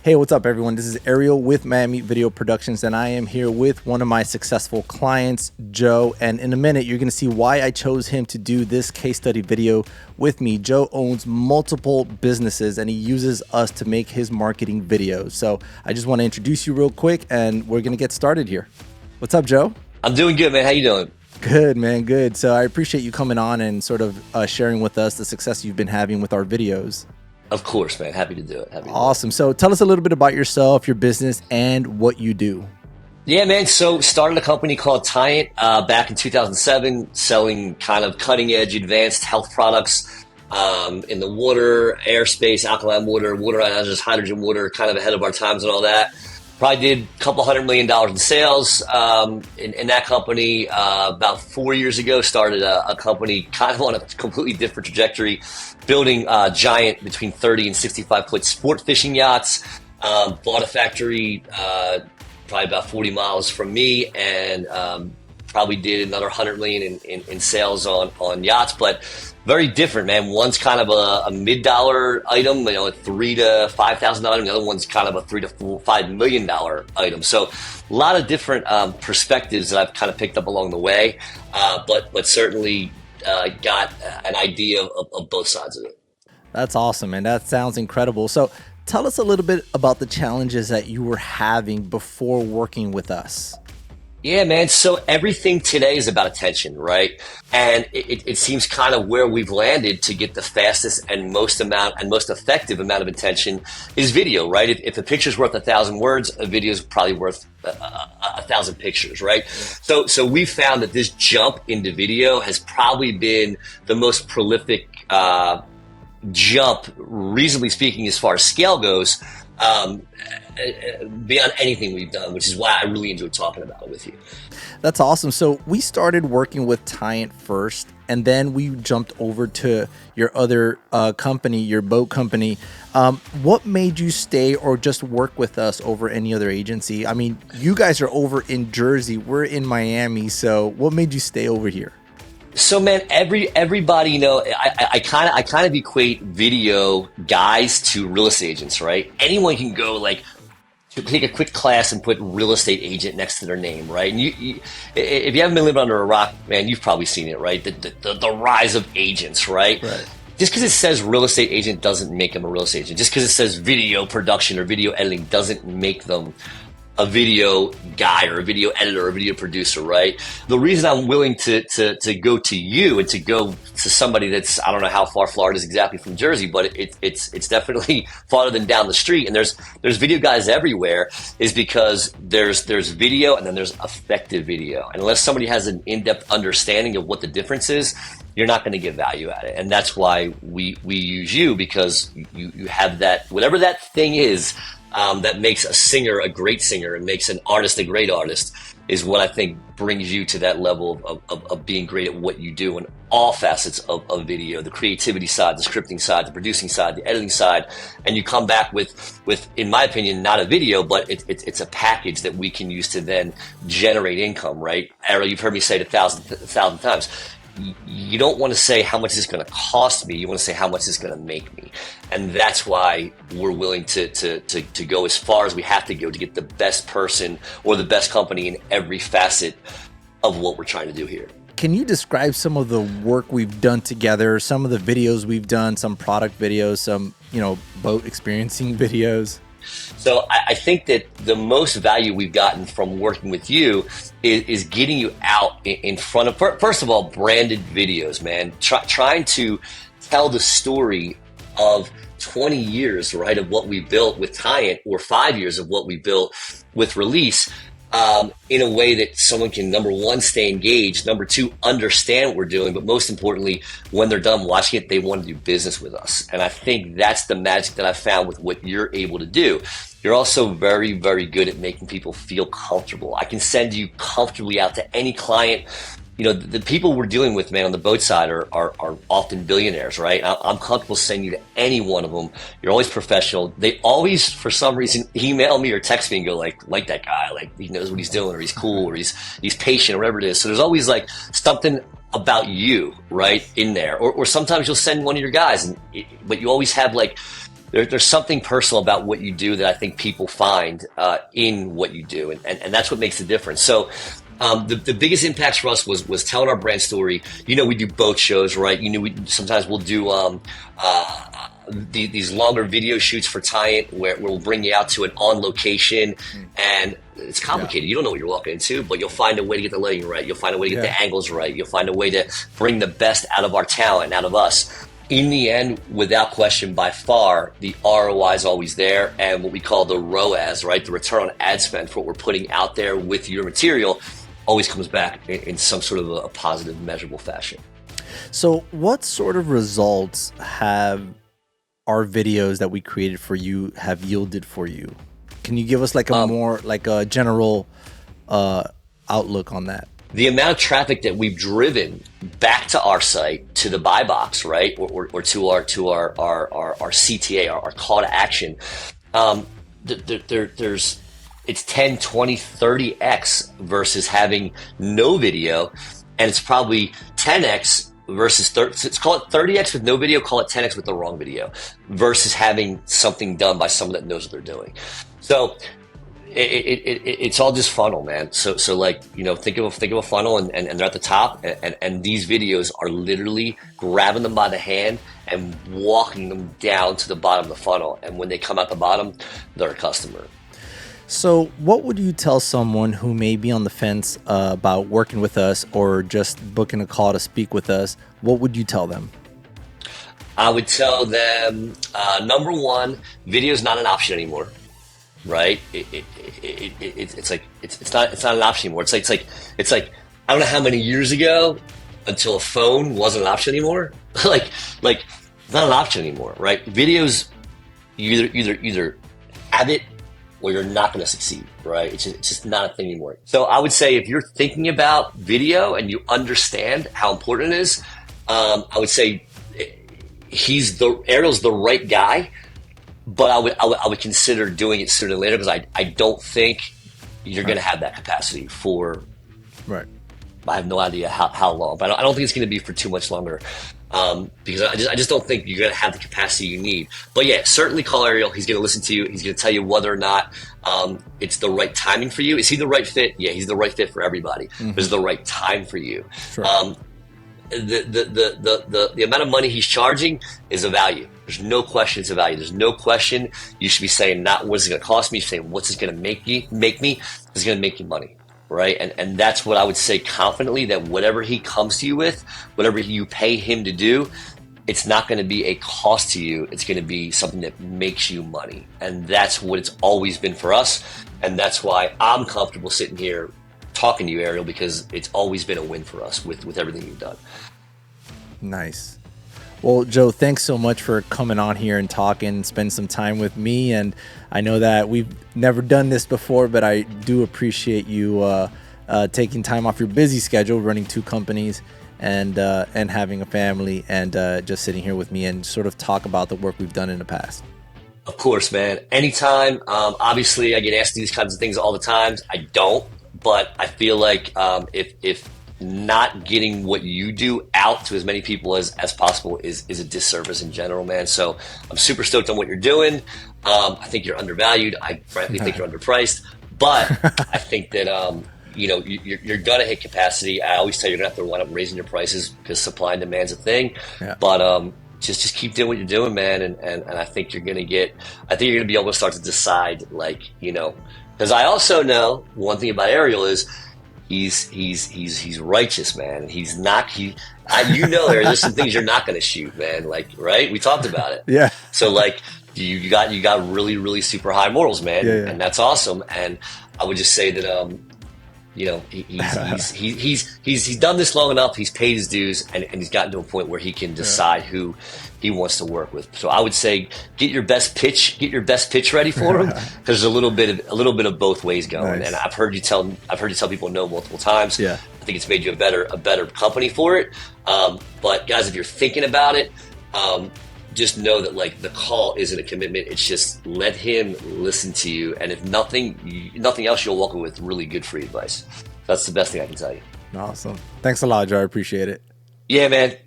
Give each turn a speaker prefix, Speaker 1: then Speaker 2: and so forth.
Speaker 1: Hey, what's up, everyone? This is Ariel with Miami Video Productions, and I am here with one of my successful clients, Joe. And in a minute, you're going to see why I chose him to do this case study video with me. Joe owns multiple businesses, and he uses us to make his marketing videos. So I just want to introduce you real quick, and we're going to get started here. What's up, Joe?
Speaker 2: I'm doing good, man. How you doing?
Speaker 1: Good, man. Good. So I appreciate you coming on and sort of sharing with us the success you've been having with our videos.
Speaker 2: Of course, man. Happy to do it.
Speaker 1: Awesome. So tell us a little bit about yourself, your business, and what you do.
Speaker 2: Yeah, man. So started a company called Tyent back in 2007, selling kind of cutting edge advanced health products in the water, airspace, alkaline water, water ionizers, hydrogen water, kind of ahead of our times and all that. Probably did a couple $100 million in sales in that company. About 4 years ago, started a company kind of on a completely different trajectory, building giant between 30 and 65-foot sport fishing yachts. Bought a factory probably about 40 miles from me, and probably did another 100 million in sales on yachts, but very different, man. One's kind of a mid-dollar item, you know, a $3,000 to $5,000 item. The other one's kind of a $3 to $5 million item. So a lot of different perspectives that I've kind of picked up along the way, but certainly got an idea of both sides of it.
Speaker 1: That's awesome, man. That sounds incredible. So tell us a little bit about the challenges that you were having before working with us.
Speaker 2: Yeah, man. So everything today is about attention, right? And it seems kind of where we've landed to get the fastest and most effective amount of attention is video, right? If a picture's worth 1,000 words, a video is probably worth 1,000 pictures, right? So we found that this jump into video has probably been the most prolific jump, reasonably speaking, as far as scale goes, beyond anything we've done, which is why I really enjoy talking about it with you.
Speaker 1: That's awesome. So we started working with Tyent first, and then we jumped over to your other company, your boat company. What made you stay or just work with us over any other agency? I mean, you guys are over in Jersey, we're in Miami. So what made you stay over here?
Speaker 2: So, man, everybody, you know, I kind of equate video guys to real estate agents, right? Anyone can go like take a quick class and put real estate agent next to their name, right? And if you haven't been living under a rock, man, you've probably seen it, right? The rise of agents, right? Just because it says real estate agent doesn't make them a real estate agent. Just because it says video production or video editing doesn't make them a video guy or a video editor or a video producer, right? The reason I'm willing to go to you and to go to somebody that's, I don't know how far Florida is exactly from Jersey, but it's definitely farther than down the street. And there's video guys everywhere, is because there's video and then there's effective video. And unless somebody has an in-depth understanding of what the difference is, you're not going to get value at it. And that's why we use you, because you have that, whatever that thing is, that makes a singer a great singer and makes an artist a great artist, is what I think brings you to that level of being great at what you do in all facets of video, the creativity side, the scripting side, the producing side, the editing side. And you come back with in my opinion, not a video, but it's a package that we can use to then generate income, right? Ariel, you've heard me say it a thousand times. You don't want to say how much is going to cost me. You want to say how much is going to make me. And that's why we're willing to go as far as we have to go to get the best person or the best company in every facet of what we're trying to do here.
Speaker 1: Can you describe some of the work we've done together, some of the videos we've done, some product videos, some, you know, boat experiencing videos?
Speaker 2: So I think that the most value we've gotten from working with you is getting you out in front of, first of all, branded videos, man. Trying to tell the story of 20 years, right, of what we built with Tyent, or 5 years of what we built with Release, in a way that someone can, number one, stay engaged, number two, understand what we're doing, but most importantly, when they're done watching it, they want to do business with us. And I think that's the magic that I found with what you're able to do. You're also very, very good at making people feel comfortable. I can send you comfortably out to any client. You know, the people we're dealing with, man, on the boat side are often billionaires, right? I'm comfortable sending you to any one of them. You're always professional. They always, for some reason, email me or text me and go like that guy, like he knows what he's doing, or he's cool, or he's patient, or whatever it is. So there's always like something about you, right, in there. Or sometimes you'll send one of your guys, but you always have like there's something personal about what you do that I think people find in what you do, and that's what makes the difference. So the biggest impacts for us was telling our brand story. We do boat shows, right? Sometimes we'll do these longer video shoots for Tyent where we'll bring you out to an on location, and it's complicated. Yeah. You don't know what you're walking into, but you'll find a way to get the lighting right. You'll find a way to get the angles right. You'll find a way to bring the best out of our talent, out of us. In the end, without question, by far, the ROI is always there, and what we call the ROAS, right? The return on ad spend for what we're putting out there with your material always comes back in some sort of a positive, measurable fashion.
Speaker 1: So what sort of results have our videos that we created for you have yielded for you? Can you give us like a more like a general outlook on that?
Speaker 2: The amount of traffic that we've driven back to our site, to the buy box, right, or to our CTA, our call to action, it's 10, 20, 30x versus having no video, and it's probably 10x versus let's call it 30x with no video, call it 10x with the wrong video, versus having something done by someone that knows what they're doing. So it's all just funnel, man. So like, think of a funnel, and they're at the top, and these videos are literally grabbing them by the hand and walking them down to the bottom of the funnel. And when they come out the bottom, they're a customer.
Speaker 1: So what would you tell someone who may be on the fence about working with us or just booking a call to speak with us? What would you tell them?
Speaker 2: I would tell them, number one, video is not an option anymore. Right? It's not an option anymore. It's like I don't know how many years ago until a phone wasn't an option anymore. like it's not an option anymore, right? Videos, you either have it or you're not going to succeed, right? It's just not a thing anymore. So I would say if you're thinking about video and you understand how important it is, I would say Ariel's the right guy. But I would consider doing it sooner than later, because I don't think you're going to have that capacity for.
Speaker 1: Right.
Speaker 2: I have no idea how long, but I don't think it's going to be for too much longer, because I just don't think you're going to have the capacity you need. But yeah, certainly call Ariel. He's going to listen to you. He's going to tell you whether or not it's the right timing for you. Is he the right fit? Yeah, he's the right fit for everybody. Mm-hmm. But is the right time for you?
Speaker 1: Sure.
Speaker 2: The amount of money he's charging is a value. There's no question it's a value. There's no question you should be saying not what is it going to cost me, saying what's it going to make me. It's going to make you money, right? And that's what I would say confidently, that whatever he comes to you with, whatever you pay him to do, it's not going to be a cost to you. It's going to be something that makes you money. And that's what it's always been for us. And that's why I'm comfortable sitting here talking to you, Ariel, because it's always been a win for us with everything you've done.
Speaker 1: Nice. Well, Joe, thanks so much for coming on here and talking, spend some time with me. And I know that we've never done this before, but I do appreciate you taking time off your busy schedule, running 2 companies and having a family, and just sitting here with me and sort of talk about the work we've done in the past.
Speaker 2: Of course, man. Anytime. Obviously, I get asked these kinds of things all the time. I don't, but I feel like if not getting what you do out to as many people as possible is a disservice in general, man. So I'm super stoked on what you're doing. I think you're undervalued. I frankly think you're underpriced, but I think that you're gonna hit capacity. I always tell you, you're gonna have to wind up raising your prices because supply and demand's a thing. Yeah. But just keep doing what you're doing, man, and I think you're gonna be able to start to decide, because I also know one thing about Ariel is he's righteous, man. He's not there's some things you're not going to shoot, man. Right? We talked about it.
Speaker 1: Yeah.
Speaker 2: So you got really, really super high morals, man. Yeah. And that's awesome. And I would just say that he's done this long enough. He's paid his dues, and he's gotten to a point where he can decide who he wants to work with. So I would say get your best pitch ready for him, because there's a little bit of both ways going. Nice. And I've heard you tell people no multiple times. Yeah. I think it's made you a better company for it. But guys, if you're thinking about it, just know that the call isn't a commitment. It's just let him listen to you, and if nothing else, you'll walk away with really good free advice. That's the best thing I can tell you.
Speaker 1: Awesome. Thanks a lot, Joe. I appreciate it.
Speaker 2: Yeah, man.